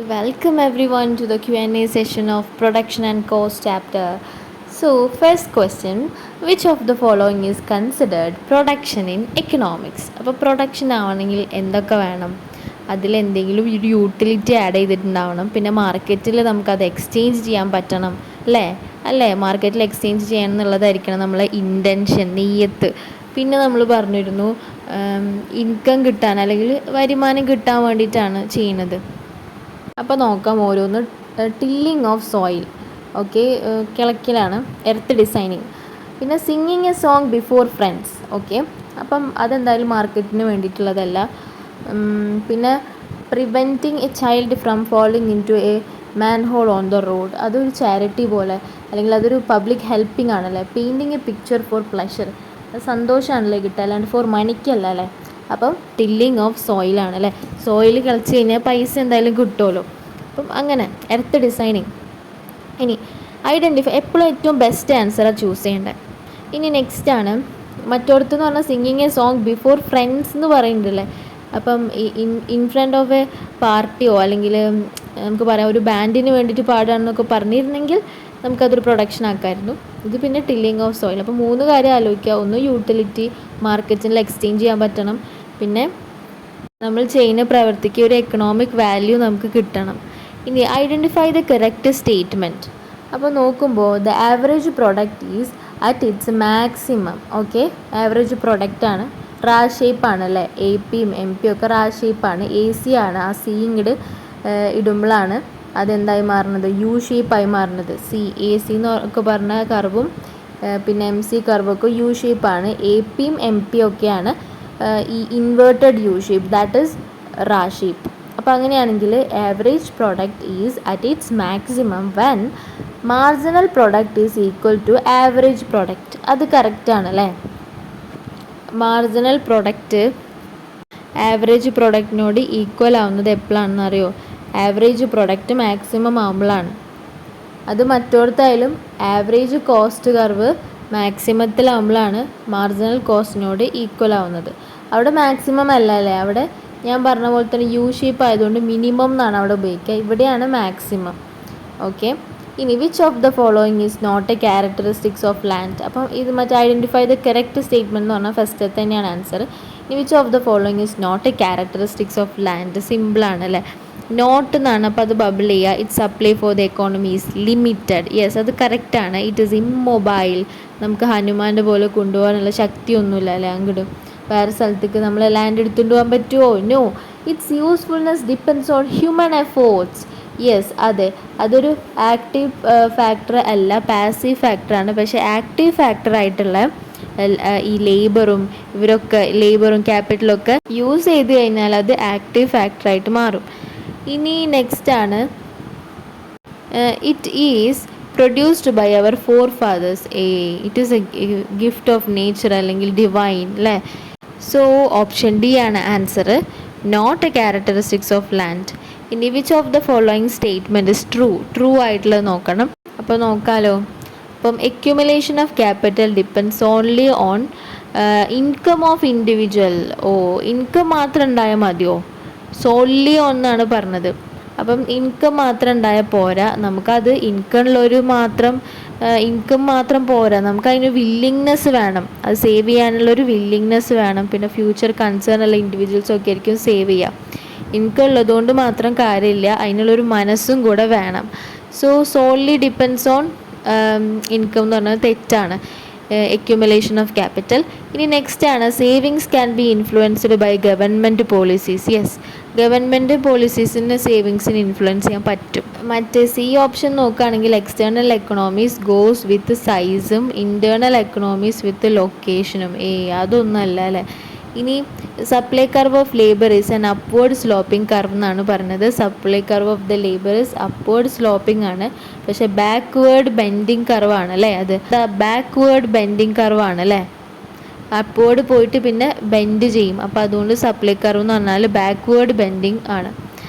Welcome everyone to the Q&A session of Production and Cost chapter. So, first question, which of the following is considered production in economics? അപ്പോൾ production ആവണമെങ്കിൽ എന്തൊക്കെ വേണം? അതിലെന്തെങ്കിലും ഒരു utility add ചെയ്തിട്ടുണ്ടാവണം. പിന്നെ മാർക്കറ്റിൽ നമുക്കത് എക്സ്ചേഞ്ച് ചെയ്യാൻ പറ്റണം അല്ലേ മാർക്കറ്റിൽ എക്സ്ചേഞ്ച് ചെയ്യണം എന്നുള്ളതായിരിക്കണം നമ്മളെ ഇൻറ്റൻഷൻ, നെയ്യത്ത്. പിന്നെ നമ്മൾ പറഞ്ഞിരുന്നു ഇൻകം കിട്ടാൻ അല്ലെങ്കിൽ വരുമാനം കിട്ടാൻ വേണ്ടിയിട്ടാണ് ചെയ്യുന്നത്. അപ്പോൾ നോക്കാം ഓരോന്ന്. ടില്ലിങ് ഓഫ് സോയിൽ, ഓക്കെ, കിളക്കലാണ്. Earth designing. പിന്നെ singing a song before friends, okay, അപ്പം അതെന്തായാലും മാർക്കറ്റിന് വേണ്ടിയിട്ടുള്ളതല്ല. പിന്നെ preventing a child from falling into a manhole on the road, അതൊരു ചാരിറ്റി പോലെ അല്ലെങ്കിൽ അതൊരു പബ്ലിക് ഹെൽപ്പിംഗ് ആണല്ലേ. Painting a picture for pleasure, അത് സന്തോഷമാണല്ലേ കിട്ടുക, അല്ലാണ്ട് ഫോർ മണിക്കല്ല അല്ലേ. അപ്പം ടില്ലിങ് ഓഫ് സോയിലാണ് അല്ലേ. സോയിൽ കളിച്ച് കഴിഞ്ഞാൽ പൈസ എന്തായാലും കിട്ടുമല്ലോ. അപ്പം അങ്ങനെ എർത്ത് ഡിസൈനിങ്. ഇനി ഐഡൻറ്റിഫൈ, എപ്പോഴും ഏറ്റവും ബെസ്റ്റ് ആൻസറാണ് ചൂസ് ചെയ്യേണ്ടത്. ഇനി നെക്സ്റ്റ് ആണ് മറ്റോടത്തെന്ന് പറഞ്ഞാൽ singing a song before friends എന്ന് പറയുന്നുണ്ടല്ലേ. അപ്പം ഇൻ ഫ്രണ്ട് ഓഫ് എ പാർട്ടിയോ അല്ലെങ്കിൽ നമുക്ക് പറയാം ഒരു ബാൻഡിന് വേണ്ടിയിട്ട് പാടുകയാണെന്നൊക്കെ പറഞ്ഞിരുന്നെങ്കിൽ നമുക്കതൊരു പ്രൊഡക്ഷൻ ആക്കാമായിരുന്നു. ഇത് പിന്നെ ടില്ലിങ് ഓഫ് സോയിൽ. അപ്പോൾ 3 കാര്യം ആലോചിക്കുക. ഒന്ന് യൂട്ടിലിറ്റി, മാർക്കറ്റിൽ എക്സ്ചേഞ്ച് ചെയ്യാൻ പറ്റണം, പിന്നെ നമ്മൾ ചെയ്യുന്ന പ്രവൃത്തിക്ക് ഒരു എക്കണോമിക് വാല്യൂ നമുക്ക് കിട്ടണം. ഇനി ഐഡൻറ്റിഫൈ ദ കറക്റ്റ് സ്റ്റേറ്റ്മെൻറ്റ്. അപ്പോൾ നോക്കുമ്പോൾ the average product is at its maximum, okay. Average പ്രൊഡക്റ്റാണ്, റാ ഷേപ്പാണ് അല്ലേ. എ പിയും എം പിയും ഒക്കെ റാ ഷേപ്പാണ്. എ സി ആണ്, ആ സി ഇങ്ങോട്ട് ഇടുമ്പോഴാണ് അതെന്തായി മാറുന്നത്, യു ഷേപ്പായി മാറുന്നത്. എ സി എന്നൊക്കെ പറഞ്ഞ കർവും പിന്നെ എം സി കർവൊക്കെ യു ഷേപ്പാണ്. എ പിയും എം പിയും ഒക്കെയാണ് ഈ inverted U shape, that is റാ ഷേപ്പ്. അപ്പോൾ അങ്ങനെയാണെങ്കിൽ average product is at its maximum when marginal product is equal to average product. അത് കറക്റ്റാണ് അല്ലേ. മാർജിനൽ പ്രൊഡക്റ്റ് ആവറേജ് പ്രൊഡക്റ്റിനോട് ഈക്വൽ ആവുന്നത് എപ്പോഴാണെന്ന് അറിയോ? ആവറേജ് പ്രൊഡക്റ്റ് മാക്സിമം ആവുമ്പോഴാണ്. അത് മറ്റോടത്തായാലും ആവറേജ് കോസ്റ്റ് കർവ് മാക്സിമത്തിലാവുമ്പോഴാണ് മാർജിനൽ കോസ്റ്റിനോട് ഈക്വൽ ആവുന്നത്. അവിടെ മാക്സിമം അല്ല അല്ലേ, അവിടെ ഞാൻ പറഞ്ഞ പോലെ തന്നെ യു ഷേപ്പ് ആയതുകൊണ്ട് മിനിമം എന്നാണ് അവിടെ ഉപയോഗിക്കുക. ഇവിടെയാണ് മാക്സിമം, ഓക്കെ. ഇനി which of the following is not a characteristics of land. അപ്പം ഇത് മറ്റേ ഐഡൻറ്റിഫൈ ദ കറക്റ്റ് സ്റ്റേറ്റ്മെൻറ്റ് എന്ന് പറഞ്ഞാൽ ഫസ്റ്റ് തന്നെയാണ് ആൻസർ. ഇനി which of the following is not a characteristics of land. സിമ്പിളാണ് അല്ലേ. നോട്ട് എന്നാണ്, അപ്പോൾ അത് ബബിൾ ചെയ്യുക. It supply for the economy is limited. Yes, അത് കറക്റ്റാണ്. It is immobile. നമുക്ക് ഹനുമാൻ്റെ പോലെ കൊണ്ടുപോകാനുള്ള ശക്തിയൊന്നുമില്ല അല്ലേ. അങ്ങോട്ട് വേറെ സ്ഥലത്തേക്ക് നമ്മൾ ലാൻഡ് എടുത്തുകൊണ്ട് പോകാൻ പറ്റുമോ? No. It's usefulness depends on human efforts. Yes, അതെ, അതൊരു ആക്റ്റീവ് ഫാക്ടർ അല്ല, പാസീവ് ഫാക്ടറാണ്. പക്ഷേ ആക്റ്റീവ് ഫാക്ടറായിട്ടുള്ള ഈ ലേബറും ക്യാപിറ്റലൊക്കെ യൂസ് ചെയ്ത് കഴിഞ്ഞാൽ അത് ആക്റ്റീവ് ഫാക്ടറായിട്ട് മാറും. ഇനി നെക്സ്റ്റ് ആണ് it is produced by our forefathers. It is a gift of nature അല്ലെങ്കിൽ ഡിവൈൻ അല്ലേ. സോ ഓപ്ഷൻ ഡി ആണ് answer, not a characteristics of land. ഇനി which of the following statement is true ആയിട്ടുള്ളത് നോക്കണം. അപ്പോൾ നോക്കാമല്ലോ. അപ്പം accumulation of capital depends only on income of individual. Income മാത്രം ഉണ്ടായാൽ മതിയോ? സോൺലി ഒന്നാണ് പറഞ്ഞത്. അപ്പം ഇൻകം മാത്രം ഉണ്ടായാൽ പോരാ, നമുക്കത് ഇൻകം മാത്രം പോരാ, നമുക്കതിന് വില്ലിങ്നെസ് വേണം. അത് സേവ് ചെയ്യാനുള്ളൊരു വില്ലിങ്നെസ് വേണം. പിന്നെ ഫ്യൂച്ചർ കൺസേൺ ഉള്ള ഇൻഡിവിജ്വൽസൊക്കെ ആയിരിക്കും സേവ് ചെയ്യുക. ഇൻകം ഉള്ളതുകൊണ്ട് മാത്രം കാര്യമില്ല, അതിനുള്ളൊരു മനസ്സും കൂടെ വേണം. സോൺലി ഡിപ്പെൻഡ്സ് ഓൺ ഇൻകം എന്ന് പറഞ്ഞാൽ തെറ്റാണ്. Accumulation of capital. ഇനി നെക്സ്റ്റ് ആണ് savings can be influenced by government policies. Yes, government പോളിസീസിന് സേവിങ്സിന് ഇൻഫ്ലുവൻസ് ചെയ്യാൻ പറ്റും. മറ്റേ സി ഓപ്ഷൻ നോക്കുകയാണെങ്കിൽ എക്സ്റ്റേണൽ എക്കണോമീസ് ഗോസ് വിത്ത് സൈസും ഇൻറ്റേർണൽ എക്കണോമീസ് വിത്ത് ലൊക്കേഷനും. അതൊന്നുമല്ല അല്ലേ. ഇനി supply curve of labour is an upward sloping curve എന്നാണ് പറഞ്ഞത്. Supply curve of the labour is upward sloping ആണ്, പക്ഷേ ബാക്ക്വേർഡ് ബെൻഡിങ് കർവാണ് അല്ലേ. അത് ബാക്ക്വേർഡ് ബെൻഡിങ് കർവാണ് അല്ലേ. അപ്വേർഡ് പോയിട്ട് പിന്നെ ബെൻഡ് ചെയ്യും. അപ്പോൾ അതുകൊണ്ട് സപ്ലൈ കർവ് എന്ന് പറഞ്ഞാൽ ബാക്ക്വേർഡ് ബെൻഡിങ് ആണ്.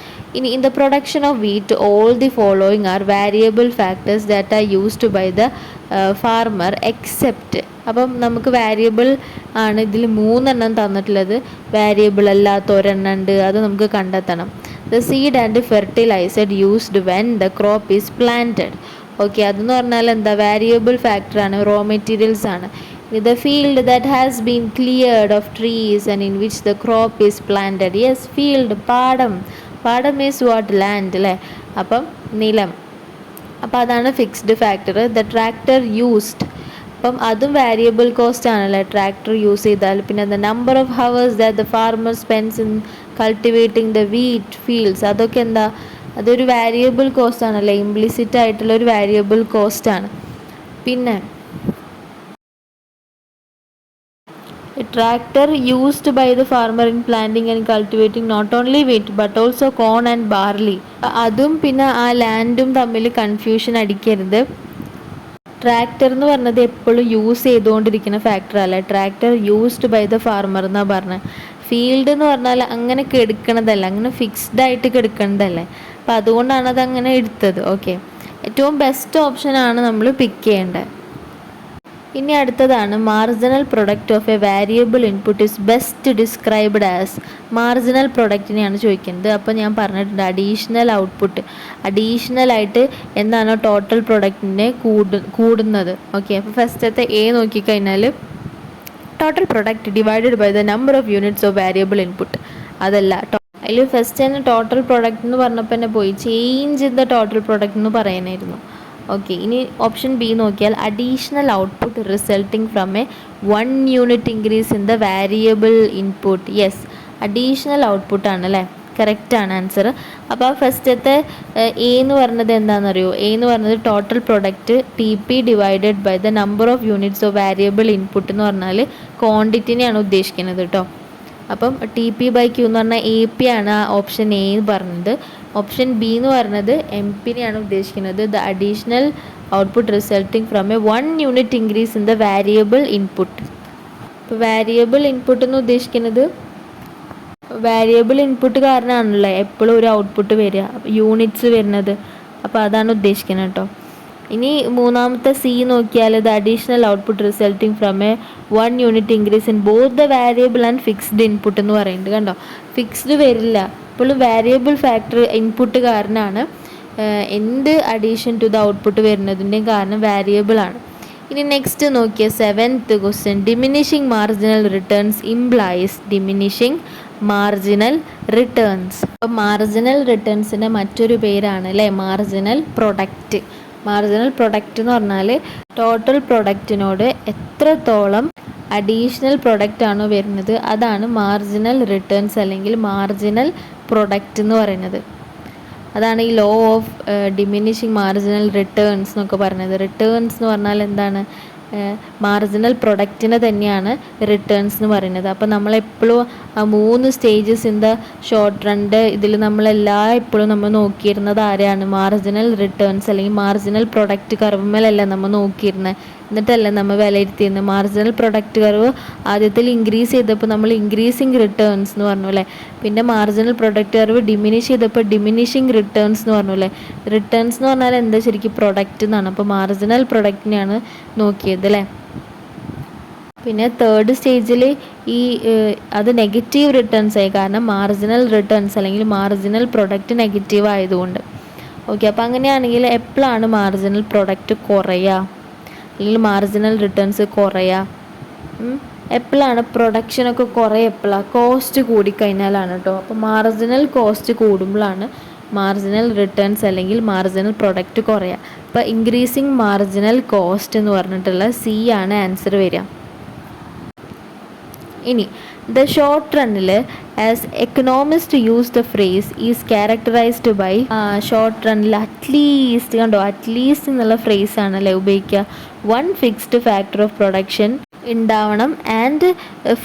ഇനി in the production of wheat all the following are variable factors that are used by the farmer except. അപ്പം നമുക്ക് വാരിയബിൾ ആണ് ഇതിൽ 3 തന്നിട്ടുള്ളത്. വാരിയബിൾ അല്ലാത്ത ഒരെണ്ണം ഉണ്ട്, അത് നമുക്ക് കണ്ടെത്തണം. The seed and fertiliser used when the crop is planted. Okay, അതെന്ന് പറഞ്ഞാൽ എന്താ, വേരിയബിൾ ഫാക്ടറാണ്, റോ മെറ്റീരിയൽസ് ആണ്. The field that has been cleared of trees and in which the crop is planted. Yes, field, പാടം. പാടം is what, land അല്ലേ. അപ്പം നിലം. അപ്പോൾ അതാണ് fixed factor. The tractor used, അപ്പം അതും വേരിയബിൾ കോസ്റ്റ് ആണല്ലേ, ട്രാക്ടർ യൂസ് ചെയ്താൽ. പിന്നെ the number of hours that the farmer spends in cultivating the wheat fields, അതൊക്കെ എന്താ, അതൊരു വേരിയബിൾ കോസ്റ്റ് ആണല്ലേ, ഇംപ്ലിസിറ്റ് ആയിട്ടുള്ള ഒരു വേരിയബിൾ കോസ്റ്റ് ആണ്. പിന്നെ tractor used by the farmer in planting and cultivating not only wheat but also corn and barley. അതും പിന്നെ ആ ലാൻഡും തമ്മിൽ കൺഫ്യൂഷൻ അടിക്കരുത്. ട്രാക്ടർ എന്ന് പറഞ്ഞത് എപ്പോഴും യൂസ് ചെയ്തുകൊണ്ടിരിക്കുന്ന ഫാക്ടർ അല്ല. Tractor used by the farmer എന്നാണ് പറഞ്ഞത്. ഫീൽഡ് എന്ന് പറഞ്ഞാൽ അങ്ങനെ കെടുക്കണതല്ല, അങ്ങനെ ഫിക്സ്ഡ് ആയിട്ട് കെടുക്കണതല്ലേ. അപ്പം അതുകൊണ്ടാണ് അത് അങ്ങനെ എടുത്തത്. ഓക്കെ, ഏറ്റവും ബെസ്റ്റ് ഓപ്ഷനാണ് നമ്മൾ പിക്ക് ചെയ്യേണ്ടത്. ഇനി അടുത്തതാണ് marginal product of a variable input is best described as. മാർജിനൽ പ്രൊഡക്റ്റിനെയാണ് ചോദിക്കുന്നത്. അപ്പോൾ ഞാൻ പറഞ്ഞിട്ടുണ്ട് അഡീഷണൽ ഔട്ട്പുട്ട്. അഡീഷണൽ ആയിട്ട് എന്താണോ ടോട്ടൽ പ്രൊഡക്റ്റിനെ കൂടുന്നത്. ഓക്കെ, അപ്പോൾ ഫസ്റ്റത്തെ എ നോക്കിക്കഴിഞ്ഞാൽ total product divided by the number of units of variable input. അതല്ല, അതിൽ ഫസ്റ്റ് തന്നെ ടോട്ടൽ പ്രൊഡക്റ്റ് എന്ന് പറഞ്ഞപ്പോൾ തന്നെ പോയി change in the total product എന്ന് പറയാനായിരുന്നു. ഓക്കെ, ഇനി ഓപ്ഷൻ ബി നോക്കിയാൽ additional output resulting from a 1 unit increase in the variable input. Yes, additional ഔട്ട്പുട്ടാണ് അല്ലേ, കറക്റ്റാണ് ആൻസർ. അപ്പോൾ ഫസ്റ്റത്തെ എ എന്ന് പറഞ്ഞത് എന്താണെന്നറിയോ, എ എന്ന് പറഞ്ഞത് total product T P divided by the number of units of variable input എന്ന് പറഞ്ഞാൽ ക്വാണ്ടിറ്റിനെയാണ് ഉദ്ദേശിക്കുന്നത് കേട്ടോ. അപ്പം ടി പി ബൈ ക്യൂ എന്ന് പറഞ്ഞാൽ എ പി ആണ് ഓപ്ഷൻ എ എന്ന് പറഞ്ഞത്. ഓപ്ഷൻ ബി എന്ന് പറഞ്ഞത് എം പിനെയാണ് ഉദ്ദേശിക്കുന്നത്. The additional output resulting from a 1 unit increase in the variable input. ഇപ്പോൾ വേരിയബിൾ ഇൻപുട്ട് എന്ന് ഉദ്ദേശിക്കുന്നത് വേരിയബിൾ ഇൻപുട്ട് കാരണമാണല്ലോ എപ്പോഴും ഒരു ഔട്ട്പുട്ട് വരിക, യൂണിറ്റ്സ് വരുന്നത്. അപ്പോൾ അതാണ് ഉദ്ദേശിക്കുന്നത് കേട്ടോ. ഇനി മൂന്നാമത്തെ സി നോക്കിയാൽ the additional output resulting from a 1 unit increase in both the variable and fixed input എന്ന് പറയുന്നുണ്ട്. കണ്ടോ, ഫിക്സ്ഡ് വരില്ല, ഇപ്പോഴും വേരിയബിൾ ഫാക്ടർ ഇൻപുട്ട് കാരണമാണ് എന്ത് അഡീഷൻ ടു ദ ഔട്ട്പുട്ട് വരുന്നതിൻ്റെയും കാരണം വേരിയബിൾ ആണ്. ഇനി നെക്സ്റ്റ് നോക്കിയ 7th question, diminishing marginal returns implies. Diminishing marginal returns, അപ്പോൾ മാർജിനൽ റിട്ടേൺസിൻ്റെ മറ്റൊരു പേരാണ് അല്ലേ മാർജിനൽ പ്രൊഡക്റ്റ്. മാർജിനൽ പ്രൊഡക്റ്റ് എന്ന് പറഞ്ഞാൽ ടോട്ടൽ പ്രൊഡക്റ്റിനോട് എത്രത്തോളം അഡീഷണൽ പ്രൊഡക്റ്റ് ആണോ വരുന്നത് അതാണ് മാർജിനൽ റിട്ടേൺസ് അല്ലെങ്കിൽ മാർജിനൽ പ്രൊഡക്റ്റ് എന്ന് പറയുന്നത്. അതാണ് ഈ law of diminishing marginal returns എന്നൊക്കെ പറയുന്നത്. റിട്ടേൺസ് എന്ന് പറഞ്ഞാൽ എന്താണ്, മാർജിനൽ പ്രൊഡക്റ്റിനെ തന്നെയാണ് റിട്ടേൺസ് എന്ന് പറയുന്നത്. അപ്പോൾ നമ്മളെപ്പോഴും ആ 3 സ്റ്റേജസ് ഇൻ ദ ഷോർട്ട് റണ്ണിൻ്റെ ഇതിൽ എപ്പോഴും നമ്മൾ നോക്കിയിരുന്നത് ആരെയാണ്, മാർജിനൽ റിട്ടേൺസ് അല്ലെങ്കിൽ മാർജിനൽ പ്രൊഡക്റ്റ് കർവുമേലല്ല നമ്മൾ നോക്കിയിരുന്നത്. എന്നിട്ടല്ല നമ്മൾ വിലയിരുത്തിയിരുന്നത്. മാർജിനൽ പ്രൊഡക്റ്റ് കർവ് ആദ്യത്തിൽ ഇൻക്രീസ് ചെയ്തപ്പോൾ നമ്മൾ ഇൻക്രീസിങ് റിട്ടേൺസ് എന്ന് പറഞ്ഞു അല്ലേ. പിന്നെ മാർജിനൽ പ്രൊഡക്റ്റ് കർവ് ഡിമിനിഷ് ചെയ്തപ്പോൾ ഡിമിനിഷിങ് റിട്ടേൺസ് എന്ന് പറഞ്ഞു അല്ലേ. റിട്ടേൺസ് എന്ന് പറഞ്ഞാൽ എന്താ ശരിക്കും പ്രൊഡക്റ്റ് എന്നാണ്. അപ്പോൾ മാർജിനൽ പ്രൊഡക്റ്റിനെയാണ് നോക്കിയത് അല്ലേ. പിന്നെ 3rd സ്റ്റേജിൽ ഈ അത് നെഗറ്റീവ് റിട്ടേൺസ് ആയി, കാരണം മാർജിനൽ റിട്ടേൺസ് അല്ലെങ്കിൽ മാർജിനൽ പ്രൊഡക്റ്റ് നെഗറ്റീവ് ആയതുകൊണ്ട്. ഓക്കെ, അപ്പോൾ അങ്ങനെയാണെങ്കിൽ എപ്പോഴാണ് മാർജിനൽ പ്രൊഡക്റ്റ് കുറയുക അല്ലെങ്കിൽ മാർജിനൽ റിട്ടേൺസ് കുറയുക, എപ്പോഴാണ് പ്രൊഡക്ഷനൊക്കെ കുറയുക, എപ്പോഴാണ് കോസ്റ്റ് കൂടിക്കഴിഞ്ഞാലാണ് കേട്ടോ. അപ്പോൾ മാർജിനൽ കോസ്റ്റ് കൂടുമ്പോഴാണ് മാർജിനൽ റിട്ടേൺസ് അല്ലെങ്കിൽ മാർജിനൽ പ്രൊഡക്റ്റ് കുറയുക. അപ്പോൾ ഇൻക്രീസിങ് മാർജിനൽ കോസ്റ്റ് എന്ന് പറഞ്ഞിട്ടുള്ള സി ആണ് ആൻസർ വരിക. ഇനി ദ ഷോർട്ട് റണ്ണിൽ as economist use the phrase is characterised by. Short റണ്ണിൽ അറ്റ്ലീസ്റ്റ് കണ്ടോ, അറ്റ്ലീസ്റ്റ് എന്നുള്ള ഫ്രേസ് ആണല്ലേ ഉപയോഗിക്കുക. 1 ഫിക്സ്ഡ് ഫാക്ടർ ഓഫ് പ്രൊഡക്ഷൻ ഉണ്ടാവണം and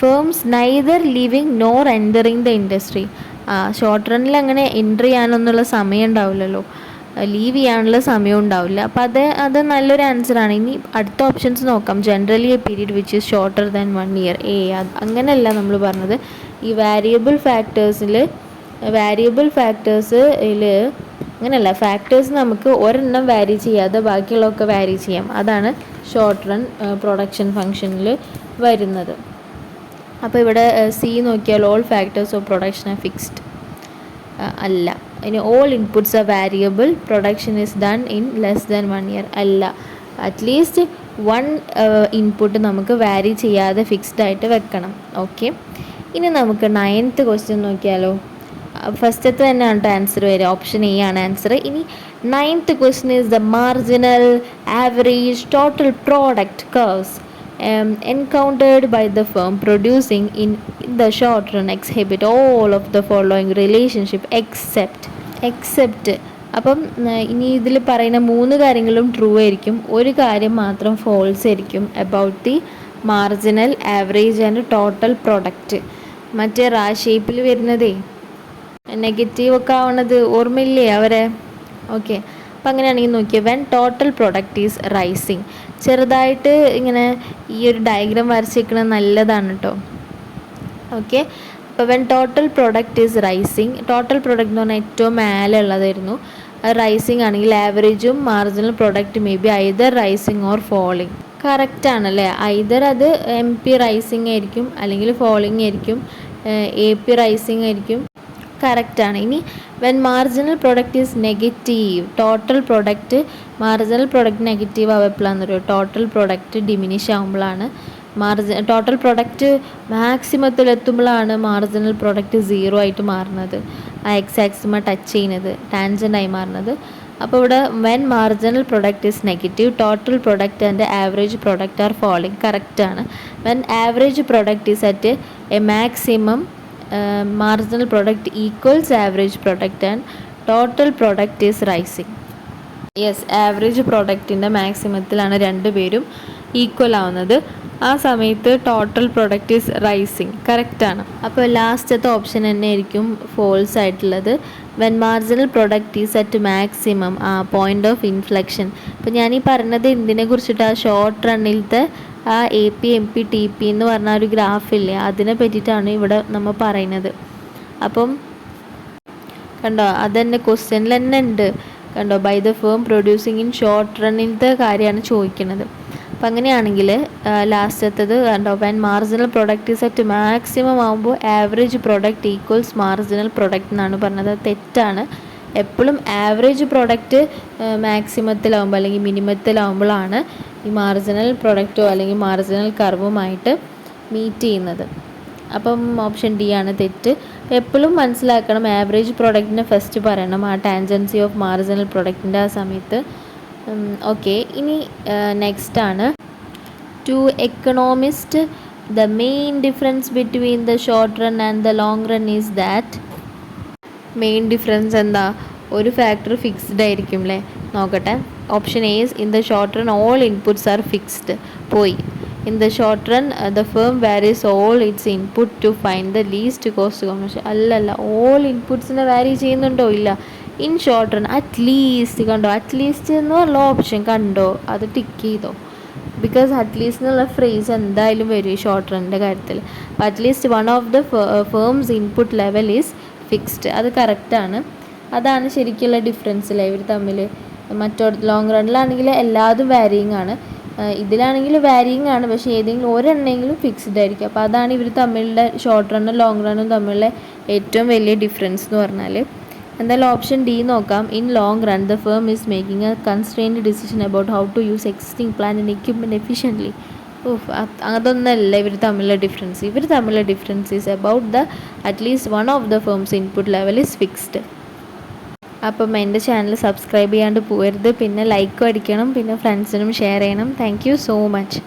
firms neither leaving nor entering the industry. Short റണ്ണിൽ അങ്ങനെ എൻട്രി ചെയ്യാനൊന്നുള്ള സമയം ഉണ്ടാവില്ലല്ലോ, ലീവ് ചെയ്യാനുള്ള സമയം ഉണ്ടാവില്ല. അപ്പോൾ അത് നല്ലൊരു ആൻസറാണ്. ഇനി അടുത്ത ഓപ്ഷൻസ് നോക്കാം. Generally A period which is shorter than 1 year. അങ്ങനെയല്ല നമ്മൾ പറഞ്ഞത്. ഈ വാരിയബിൾ ഫാക്ടേഴ്സിൽ അങ്ങനെയല്ല, ഫാക്ടേഴ്സ് നമുക്ക് ഒരെണ്ണം വാരി ചെയ്യാതെ ബാക്കിയുള്ളതൊക്കെ വാരി ചെയ്യാം. അതാണ് ഷോർട്ട് റൺ പ്രൊഡക്ഷൻ ഫംഗ്ഷനിൽ വരുന്നത്. അപ്പോൾ ഇവിടെ സി നോക്കിയാൽ all factors of production R fixed. അല്ല. ഇനി all inputs R variable, production is done in less than 1 year അല്ല. അറ്റ്ലീസ്റ്റ് വൺ ഇൻപുട്ട് നമുക്ക് വാരി ചെയ്യാതെ ഫിക്സ്ഡ് ആയിട്ട് വെക്കണം. ഓക്കെ, ഇനി നമുക്ക് 9th ക്വസ്റ്റ്യൻ നോക്കിയാലോ. ഫസ്റ്റത്തെ തന്നെയാണ് കേട്ടോ ആൻസർ വരിക. ഓപ്ഷൻ എ ആണ് ആൻസർ. ഇനി 9th question is the marginal average total product curves encountered by the firm producing in the short run exhibit all of the following relationship except അപ്പം ഇനി ഇതിൽ പറയുന്ന 3 കാര്യങ്ങളും ട്രൂ ആയിരിക്കും, ഒരു കാര്യം മാത്രം ഫോൾസ് ആയിരിക്കും. About the marginal average and total product. മറ്റേ ഷേപ്പിൽ വരുന്നതേ നെഗറ്റീവ് ഒക്കെ ആവണത് ഓർമ്മയില്ലേ അവരെ? ഓക്കെ, അപ്പം അങ്ങനെയാണെങ്കിൽ നോക്കിയാൽ when total product is rising. ചെറുതായിട്ട് ഇങ്ങനെ ഈ ഒരു ഡയഗ്രാം വരച്ചിരിക്കുന്നത് നല്ലതാണ് കേട്ടോ. ഓക്കെ, അപ്പോൾ when total product is rising, total product എന്ന് പറഞ്ഞാൽ ഏറ്റവും മേലെ ഉള്ളതായിരുന്നു. അത് റൈസിങ് ആണെങ്കിൽ ആവറേജും marginal product may be either rising or falling. Correct ആണല്ലേ? ഐദർ അത് MP റൈസിങ് ആയിരിക്കും അല്ലെങ്കിൽ ഫോളിങ് ആയിരിക്കും, AP റൈസിങ് ആയിരിക്കും. കറക്റ്റാണ്. ഇനി when marginal product is negative, total product marginal product negative ആവപ്പോഴാന്ന് പറയുക, ടോട്ടൽ പ്രൊഡക്റ്റ് ഡിമിനിഷ് ആകുമ്പോഴാണ്. ടോട്ടൽ പ്രൊഡക്റ്റ് മാക്സിമത്തിലെത്തുമ്പോഴാണ് മാർജിനൽ പ്രൊഡക്റ്റ് 0 ആയിട്ട് മാറുന്നത്, ആ എക്സാക്സിമ ടച്ച് ചെയ്യുന്നത്, ടാൻജൻ്റായി മാറുന്നത്. അപ്പോൾ ഇവിടെ when marginal product is negative, total product and average product are falling. കറക്റ്റാണ്. When average product is at a maximum, marginal product equals average product and total product is rising. Yes, average പ്രൊഡക്റ്റിൻ്റെ മാക്സിമത്തിലാണ് രണ്ടുപേരും equal ആവുന്നത്. ആ സമയത്ത് total product is rising. കറക്റ്റാണ്. അപ്പോൾ ലാസ്റ്റത്തെ ഓപ്ഷൻ തന്നെ ആയിരിക്കും ഫോൾസ് ആയിട്ടുള്ളത്. When marginal product is at maximum, point of inflection. അപ്പോൾ ഞാനീ പറഞ്ഞത് എന്തിനെ കുറിച്ചിട്ട്, ആ ഷോർട്ട് റണ്ണിലത്തെ ആ AP MP TP എന്ന് പറഞ്ഞ ഒരു ഗ്രാഫില്ലേ, അതിനെ പറ്റിയിട്ടാണ് ഇവിടെ നമ്മൾ പറയുന്നത്. അപ്പം കണ്ടോ, അതന്നെ ക്വസ്റ്റ്യനിൽ തന്നെ ഉണ്ട് കണ്ടോ, by the firm producing in short റണ്ണിലത്തെ കാര്യമാണ് ചോദിക്കുന്നത്. അപ്പം അങ്ങനെയാണെങ്കിൽ ലാസ്റ്റത്തത് കണ്ടോ, when marginal product is at maximum ആകുമ്പോൾ average product equals marginal product എന്നാണ് പറഞ്ഞത്. അത് തെറ്റാണ്. എപ്പോഴും ആവറേജ് പ്രൊഡക്റ്റ് മാക്സിമത്തിലാവുമ്പോൾ അല്ലെങ്കിൽ മിനിമത്തിലാവുമ്പോഴാണ് ഈ മാർജിനൽ പ്രൊഡക്റ്റോ അല്ലെങ്കിൽ മാർജിനൽ കർവുമായിട്ട് മീറ്റ് ചെയ്യുന്നത്. അപ്പം ഓപ്ഷൻ ഡി ആണ് തെറ്റ്. എപ്പോഴും മനസ്സിലാക്കണം, ആവറേജ് പ്രൊഡക്റ്റിനെ ഫസ്റ്റ് പറയണം, ആ ടാൻജൻസി ഓഫ് മാർജിനൽ പ്രൊഡക്റ്റിൻ്റെ ആ സമയത്ത്. ഓക്കെ, ഇനി നെക്സ്റ്റ് ആണ് to economist the main difference between the short run and the long run is that. Main difference എന്താ? ഒരു ഫാക്ടർ ഫിക്സ്ഡ് ആയിരിക്കും അല്ലേ? നോക്കട്ടെ. Option A in the short run all inputs are fixed, പോയി. In the short run the firm varies all its input to find the least cost combination. അല്ലല്ല, all ഇൻപുട്സിനെ vary ചെയ്യുന്നുണ്ടോ? ഇല്ല. ഇൻ ഷോർട്ട് റൺ അറ്റ്ലീസ്റ്റ്, കണ്ടോ, at least എന്നുള്ള option കണ്ടോ, അത് tick ചെയ്തോ. ബിക്കോസ് അറ്റ്ലീസ്റ്റ് എന്നുള്ള ഫ്രേസ് എന്തായാലും വരും ഈ ഷോർട്ട് റണ്ണിൻ്റെ കാര്യത്തിൽ. അപ്പോൾ at least one of the firms input level is fixed, അത് കറക്റ്റാണ്. അതാണ് ശരിക്കുള്ള ഡിഫറൻസ് അല്ലേ ഇവർ തമ്മിൽ. മറ്റോ ലോങ് റണ്ണിലാണെങ്കിൽ എല്ലാതും വാരിയിങ് ആണ്, ഇതിലാണെങ്കിൽ വാരിയിങ് ആണ്, പക്ഷേ ഏതെങ്കിലും ഒരെണ്ണെങ്കിലും ഫിക്സ്ഡ് ആയിരിക്കും. അപ്പോൾ അതാണ് ഇവർ തമ്മിലുള്ള ഷോർട്ട് റണ്ണും ലോങ് റണ്ണും തമ്മിലുള്ള ഏറ്റവും വലിയ ഡിഫറൻസ് എന്ന് പറഞ്ഞാൽ. എന്തായാലും ഓപ്ഷൻ ഡി നോക്കാം. In long run the firm is making a constrained decision about how to use existing plant and equipment efficiently. അതൊന്നല്ല ഇവർ തമ്മിലുള്ള ഡിഫറൻസ്. ഇവർ തമ്മിലുള്ള difference is about the at least one of the firms input level is fixed. അപ്പം എൻ്റെ channel subscribe ചെയ്യാണ്ട് പോകരുത്, പിന്നെ ലൈക്കും അടിക്കണം, പിന്നെ ഫ്രണ്ട്സിനും ഷെയർ ചെയ്യണം. Thank you so much.